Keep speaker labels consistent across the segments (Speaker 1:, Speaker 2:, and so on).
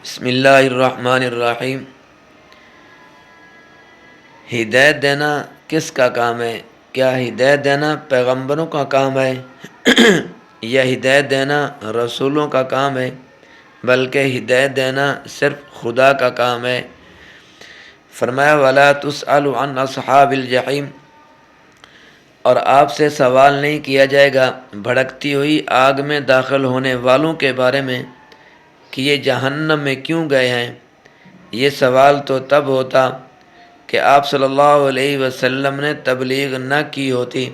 Speaker 1: بسم اللہ الرحمن الرحیم۔ ہدایت دینا کس کا کام ہے؟ کیا ہدایت دینا پیغمبروں کا کام ہے یا ہدایت دینا رسولوں کا کام ہے؟ بلکہ ہدایت دینا صرف خدا کا کام ہے۔ فرمایا وَلَا تُسْأَلُ عَنْ أَصْحَابِ الْجَحِيمِ، اور آپ سے سوال نہیں کیا جائے گا بھڑکتی ہوئی آگ میں داخل ہونے والوں کے بارے میں کہ یہ جہنم میں کیوں گئے ہیں۔ یہ سوال تو تب ہوتا کہ آپ صلی اللہ علیہ وسلم نے تبلیغ نہ کی ہوتی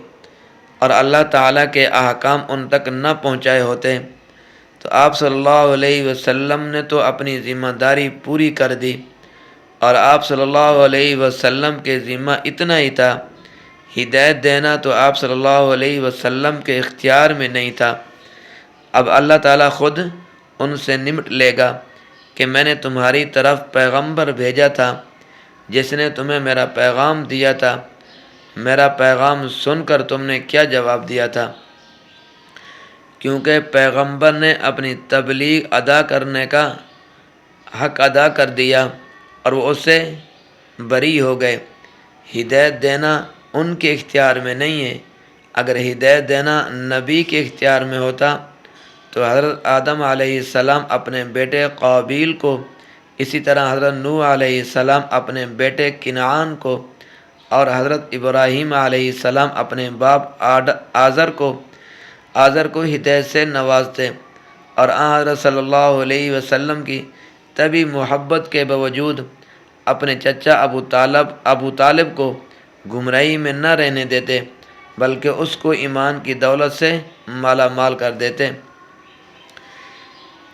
Speaker 1: اور اللہ تعالیٰ کے احکام ان تک نہ پہنچائے ہوتے، تو آپ صلی اللہ علیہ وسلم نے تو اپنی ذمہ داری پوری کر دی، اور آپ صلی اللہ علیہ وسلم کے ذمہ اتنا ہی تھا۔ ہدایت دینا تو آپ صلی اللہ علیہ وسلم کے اختیار میں نہیں تھا۔ اب اللہ تعالیٰ خود ان سے نمٹ لے گا کہ میں نے تمہاری طرف پیغمبر بھیجا تھا جس نے تمہیں میرا پیغام دیا تھا، میرا پیغام سن کر تم نے کیا جواب دیا تھا؟ کیونکہ پیغمبر نے اپنی تبلیغ ادا کرنے کا حق ادا کر دیا اور وہ اس سے بری ہو گئے۔ ہدایت دینا ان کے اختیار میں نہیں ہے۔ اگر ہدایت دینا نبی کے اختیار میں ہوتا تو حضرت آدم علیہ السلام اپنے بیٹے قابیل کو، اسی طرح حضرت نوح علیہ السلام اپنے بیٹے کنعان کو، اور حضرت ابراہیم علیہ السلام اپنے باپ آزر کو ہدایت سے نوازتے، اور حضرت صلی اللہ علیہ وسلم کی طبی محبت کے باوجود اپنے چچا ابو طالب کو گمراہی میں نہ رہنے دیتے، بلکہ اس کو ایمان کی دولت سے مالا مال کر دیتے۔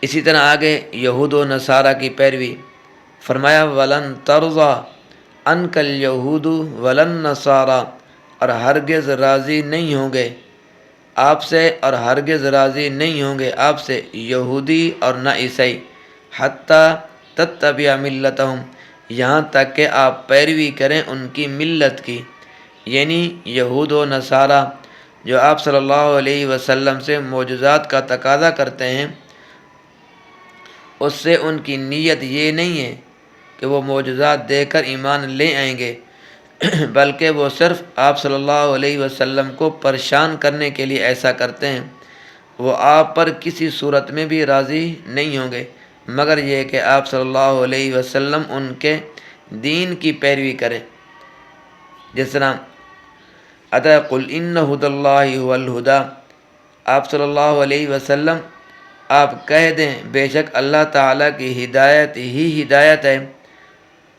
Speaker 1: اسی طرح آگے یہود و نصارہ کی پیروی۔ فرمایا وَلَن تَرْضَىٰ عَنْكَ الْيَهُودُ وَلَا النَّصَارَىٰ، اور ہرگز راضی نہیں ہوں گے آپ سے، اور ہرگز راضی نہیں ہوں گے آپ سے یہودی اور نہ عیسائی، حتیٰ تتبع ملتہم، یہاں تک کہ آپ پیروی کریں ان کی ملت کی، یعنی یہود و نصارہ جو آپ صلی اللہ علیہ وسلم سے معجزات کا تقاضا کرتے ہیں، اس سے ان کی نیت یہ نہیں ہے کہ وہ معجزات دے کر ایمان لے آئیں گے، بلکہ وہ صرف آپ صلی اللہ علیہ وسلم کو پریشان کرنے کے لیے ایسا کرتے ہیں۔ وہ آپ پر کسی صورت میں بھی راضی نہیں ہوں گے مگر یہ کہ آپ صلی اللہ علیہ وسلم ان کے دین کی پیروی کریں۔ جس طرح اتا قل ان ھدی اللہ ھو الھدی، آپ صلی اللہ علیہ وسلم آپ کہہ دیں بے شک اللہ تعالیٰ کی ہدایت ہی ہدایت ہے۔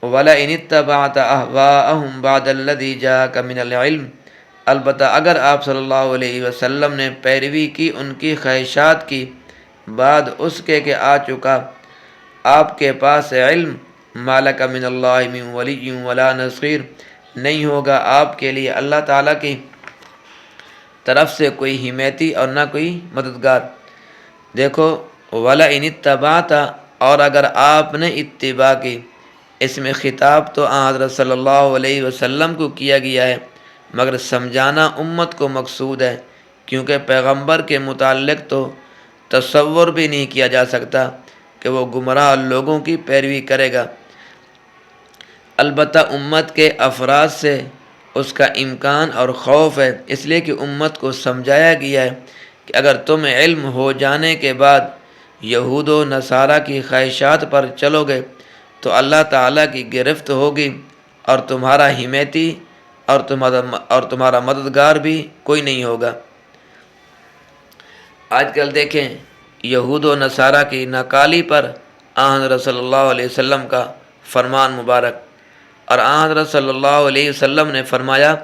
Speaker 1: وَلَئِنِ اتَّبَعْتَ أَهْوَاءَهُمْ بَعْدَ الَّذِي جَاءَكَ مِنَ الْعِلْمِ، البتہ اگر آپ صلی اللہ علیہ وسلم نے پیروی کی ان کی خواہشات کی بعد اس کے کہ آ چکا آپ کے پاس علم، مَا لَكَ مِنَ اللَّهِ مِن وَلِيٍّ وَلَا نَصِيرٍ، نہیں ہوگا آپ کے لیے اللہ تعالیٰ کی طرف سے کوئی حمایتی اور نہ کوئی مددگار۔ دیکھو وَلَئِنِ اتَّبَعْتَ، اور اگر آپ نے اتباع کی، اس میں خطاب تو حضرت صلی اللہ علیہ وسلم کو کیا گیا ہے، مگر سمجھانا امت کو مقصود ہے، کیونکہ پیغمبر کے متعلق تو تصور بھی نہیں کیا جا سکتا کہ وہ گمراہ لوگوں کی پیروی کرے گا۔ البتہ امت کے افراد سے اس کا امکان اور خوف ہے، اس لیے کہ امت کو سمجھایا گیا ہے کہ اگر تم علم ہو جانے کے بعد یہود و نصارہ کی خواہشات پر چلو گے تو اللہ تعالیٰ کی گرفت ہوگی، اور تمہارا حمایتی اور تمہارا مددگار بھی کوئی نہیں ہوگا۔ آج کل دیکھیں یہود و نصارہ کی ناکالی پر حضرت صلی اللہ علیہ وسلم کا فرمان مبارک، اور حضرت صلی اللہ علیہ وسلم نے فرمایا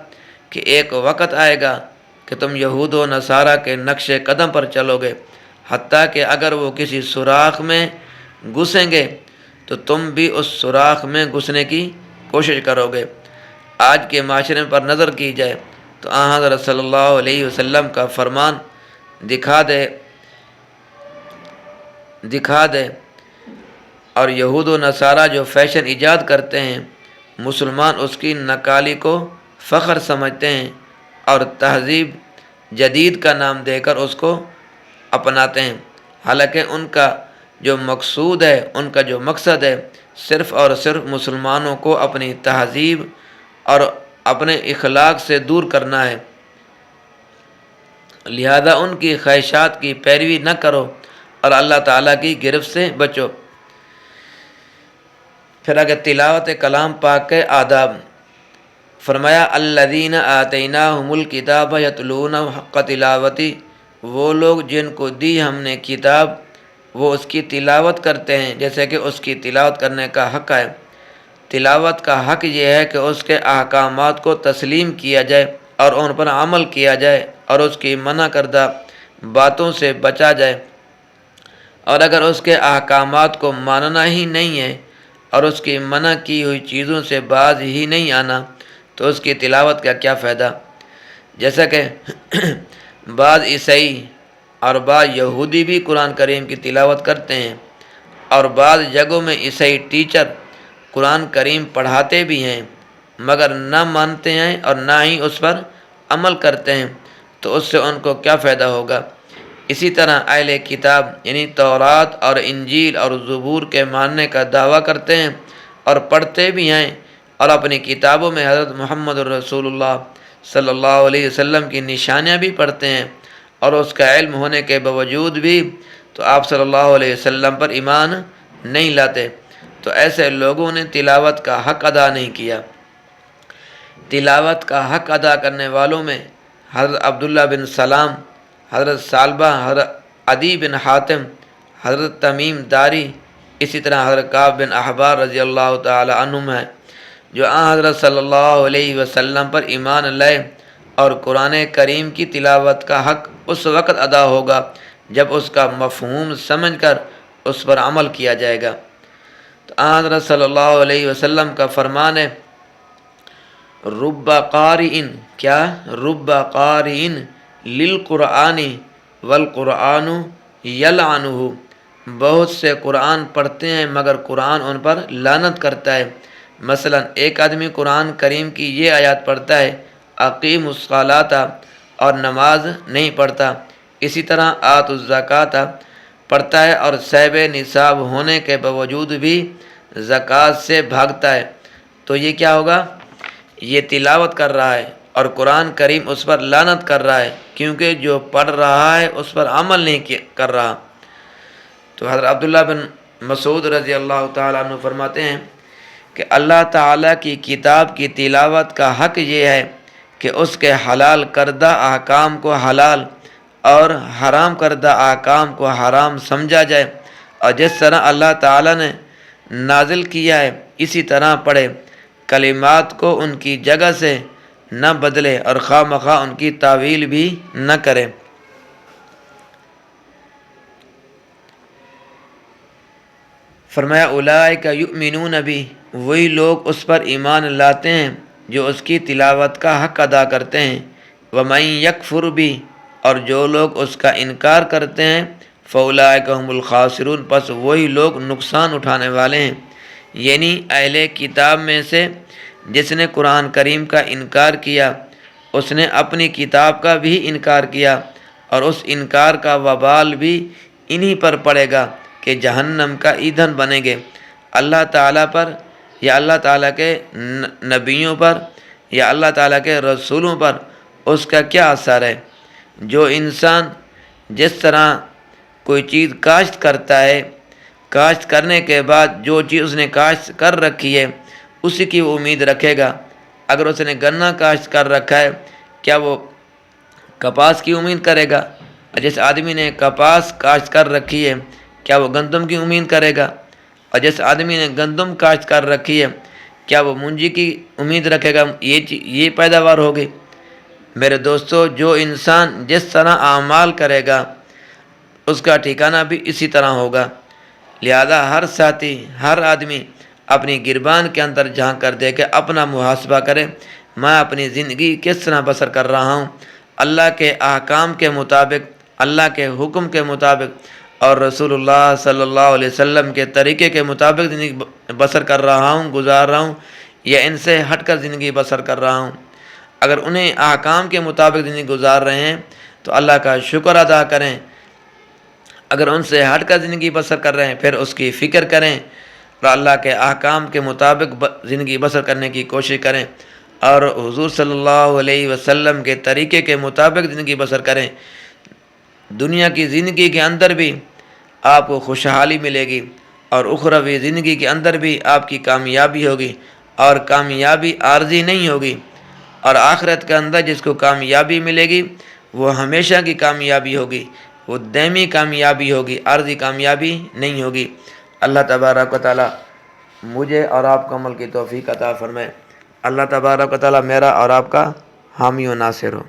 Speaker 1: کہ ایک وقت آئے گا کہ تم یہود و نصارہ کے نقش قدم پر چلو گے، حتیٰ کہ اگر وہ کسی سوراخ میں گھسیں گے تو تم بھی اس سوراخ میں گھسنے کی کوشش کرو گے۔ آج کے معاشرے پر نظر کی جائے تو حضرت صلی اللہ علیہ وسلم کا فرمان دکھا دے اور یہود و نصارہ جو فیشن ایجاد کرتے ہیں، مسلمان اس کی ناکالی کو فخر سمجھتے ہیں اور تہذیب جدید کا نام دے کر اس کو اپناتے ہیں، حالانکہ ان کا جو مقصود ہے، ان کا جو مقصد ہے صرف اور صرف مسلمانوں کو اپنی تہذیب اور اپنے اخلاق سے دور کرنا ہے، لہذا ان کی خواہشات کی پیروی نہ کرو اور اللہ تعالیٰ کی گرفت سے بچو۔ پھر اگر تلاوت کلام پاک کے آداب، فرمایا الذین آتیناہم الکتاب یتلونہ حق تلاوتی، وہ لوگ جن کو دی ہم نے کتاب وہ اس کی تلاوت کرتے ہیں جیسے کہ اس کی تلاوت کرنے کا حق ہے۔ تلاوت کا حق یہ ہے کہ اس کے احکامات کو تسلیم کیا جائے اور ان پر عمل کیا جائے اور اس کی منع کردہ باتوں سے بچا جائے، اور اگر اس کے احکامات کو ماننا ہی نہیں ہے اور اس کی منع کی ہوئی چیزوں سے باز ہی نہیں آنا تو اس کی تلاوت کا کیا فائدہ؟ جیسا کہ بعض عیسائی اور بعض یہودی بھی قرآن کریم کی تلاوت کرتے ہیں، اور بعض جگہوں میں عیسائی ٹیچر قرآن کریم پڑھاتے بھی ہیں مگر نہ مانتے ہیں اور نہ ہی اس پر عمل کرتے ہیں، تو اس سے ان کو کیا فائدہ ہوگا؟ اسی طرح اہل کتاب یعنی تورات اور انجیل اور زبور کے ماننے کا دعویٰ کرتے ہیں اور پڑھتے بھی ہیں اور اپنی کتابوں میں حضرت محمد رسول اللہ صلی اللہ علیہ وسلم کی نشانیاں بھی پڑھتے ہیں، اور اس کا علم ہونے کے باوجود بھی تو آپ صلی اللہ علیہ وسلم پر ایمان نہیں لاتے، تو ایسے لوگوں نے تلاوت کا حق ادا نہیں کیا۔ تلاوت کا حق ادا کرنے والوں میں حضرت عبداللہ بن سلام، حضرت ثعلبہ، حضرت عدی بن حاتم، حضرت تمیم داری، اسی طرح حضرت کعب بن احبار رضی اللہ تعالی عنہم ہیں، جو حضرت صلی اللہ علیہ وسلم پر ایمان لائے، اور قرآن کریم کی تلاوت کا حق اس وقت ادا ہوگا جب اس کا مفہوم سمجھ کر اس پر عمل کیا جائے گا۔ تو حضرت صلی اللہ علیہ وسلم کا فرمان ہے رب قارئ، کیا رب قارئ للقرآن والقرآن یلعنہ، بہت سے قرآن پڑھتے ہیں مگر قرآن ان پر لعنت کرتا ہے۔ مثلا ایک آدمی قرآن کریم کی یہ آیات پڑھتا ہے اقیم الصلاۃ اور نماز نہیں پڑھتا، اسی طرح آت الزکوٰۃ پڑھتا ہے اور صاحب نصاب ہونے کے باوجود بھی زکوٰۃ سے بھاگتا ہے، تو یہ کیا ہوگا؟ یہ تلاوت کر رہا ہے اور قرآن کریم اس پر لعنت کر رہا ہے، کیونکہ جو پڑھ رہا ہے اس پر عمل نہیں کر رہا۔ تو حضرت عبداللہ بن مسعود رضی اللہ تعالیٰ عنہ فرماتے ہیں کہ اللہ تعالیٰ کی کتاب کی تلاوت کا حق یہ ہے کہ اس کے حلال کردہ احکام کو حلال اور حرام کردہ احکام کو حرام سمجھا جائے، اور جس طرح اللہ تعالیٰ نے نازل کیا ہے اسی طرح پڑھے، کلمات کو ان کی جگہ سے نہ بدلے اور خواہ مخواہ ان کی تعویل بھی نہ کرے۔ فرمایا اولئک یؤمنون بہ، وہی لوگ اس پر ایمان لاتے ہیں جو اس کی تلاوت کا حق ادا کرتے ہیں، ومن یکفر بہ، اور جو لوگ اس کا انکار کرتے ہیں، فاولئک هم الخاسرون، پس وہی لوگ نقصان اٹھانے والے ہیں۔ یعنی اہل کتاب میں سے جس نے قرآن کریم کا انکار کیا اس نے اپنی کتاب کا بھی انکار کیا، اور اس انکار کا وبال بھی انہی پر پڑے گا کہ جہنم کا ایندھن بنیں گے۔ اللہ تعالیٰ پر یا اللہ تعالیٰ کے نبیوں پر یا اللہ تعالیٰ کے رسولوں پر اس کا کیا اثر ہے؟ جو انسان جس طرح کوئی چیز کاشت کرتا ہے، کاشت کرنے کے بعد جو چیز اس نے کاشت کر رکھی ہے اسی کی وہ امید رکھے گا۔ اگر اس نے گنا کاشت کر رکھا ہے کیا وہ کپاس کی امید کرے گا؟ جس آدمی نے کپاس کاشت کر رکھی ہے کیا وہ گندم کی امید کرے گا؟ اور جس آدمی نے گندم کاشت کر رکھی ہے کیا وہ منجی کی امید رکھے گا یہ پیداوار ہوگی؟ میرے دوستو، جو انسان جس طرح اعمال کرے گا اس کا ٹھکانہ بھی اسی طرح ہوگا۔ لہذا ہر ساتھی، ہر آدمی اپنی گربان کے اندر جھانک کر دے کے اپنا محاسبہ کرے، میں اپنی زندگی کس طرح بسر کر رہا ہوں، اللہ کے احکام کے مطابق، اللہ کے حکم کے مطابق اور رسول اللہ صلی اللہ علیہ وسلم کے طریقے کے مطابق زندگی بسر کر رہا ہوں، گزار رہا ہوں، یا ان سے ہٹ کر زندگی بسر کر رہا ہوں۔ اگر انہیں احکام کے مطابق زندگی گزار رہے ہیں تو اللہ کا شکر ادا کریں، اگر ان سے ہٹ کر زندگی بسر کر رہے ہیں پھر اس کی فکر کریں اور اللہ کے احکام کے مطابق زندگی بسر کرنے کی کوشش کریں اور حضور صلی اللہ علیہ وسلم کے طریقے کے مطابق زندگی بسر کریں۔ دنیا کی زندگی کے اندر بھی آپ کو خوشحالی ملے گی اور اخروی زندگی کے اندر بھی آپ کی کامیابی ہوگی، اور کامیابی عارضی نہیں ہوگی، اور آخرت کے اندر جس کو کامیابی ملے گی وہ ہمیشہ کی کامیابی ہوگی، وہ دائمی کامیابی ہوگی، عارضی کامیابی نہیں ہوگی۔ اللہ تبارک و تعالی مجھے اور آپ کو عمل کی توفیق عطا فرمائے۔ اللہ تبارک و تعالی میرا اور آپ کا حامی و ناصر ہو۔